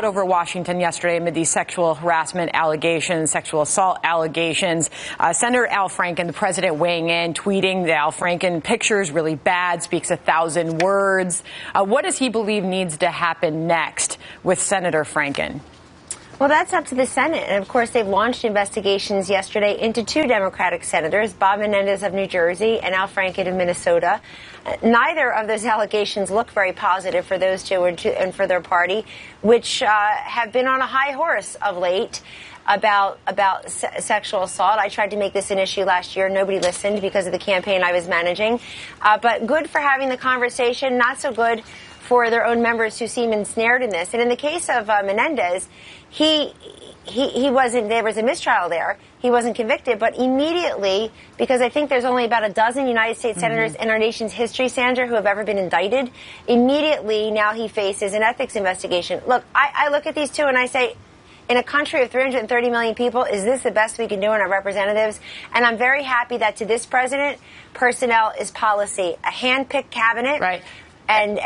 over Washington yesterday amid these sexual harassment allegations, sexual assault allegations. Senator Al Franken, the president, weighing in, tweeting that Al Franken pictures really bad, speaks 1,000 words. What does he believe needs to happen next with Senator Franken? Well, that's up to the Senate. And, of course, they've launched investigations yesterday into two Democratic senators, Bob Menendez of New Jersey and Al Franken of Minnesota. Neither of those allegations look very positive for those two and for their party, which have been on a high horse of late about sexual assault. I tried to make this an issue last year. Nobody listened because of the campaign I was managing. But good for having the conversation, not so good for their own members who seem ensnared in this. And in the case of Menendez, he wasn't, there was a mistrial there. He wasn't convicted, but immediately, because I think there's only about a dozen United States senators in our nation's history, Sandra, who have ever been indicted, immediately now he faces an ethics investigation. Look, I look at these two and I say, in a country of 330 million people, is this the best we can do in our representatives? And I'm very happy that to this president, personnel is policy. A hand-picked cabinet. Right. And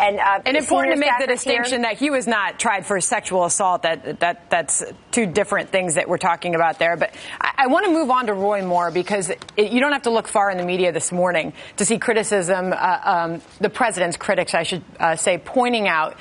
important to make the distinction that he was not tried for sexual assault. That's two different things that we're talking about there. But I want to move on to Roy Moore, because you don't have to look far in the media this morning to see criticism, the president's critics, I should say, pointing out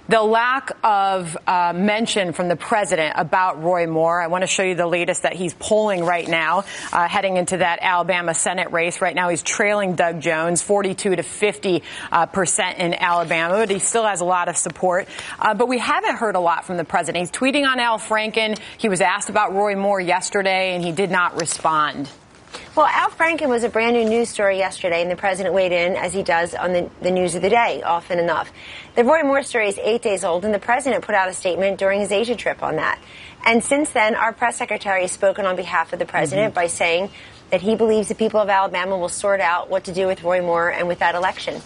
the lack of mention from the president about Roy Moore. I want to show you the latest that he's polling right now, heading into that Alabama Senate race. Right now, he's trailing Doug Jones, 42 to 50% in Alabama, but he still has a lot of support. But we haven't heard a lot from the president. He's tweeting on Al Franken. He was asked about Roy Moore yesterday, and he did not respond. Well, Al Franken was a brand new news story yesterday, and the president weighed in, as he does on the news of the day, often enough. The Roy Moore story is 8 days old, and the president put out a statement during his Asia trip on that. And since then, our press secretary has spoken on behalf of the president by saying that he believes the people of Alabama will sort out what to do with Roy Moore and with that election.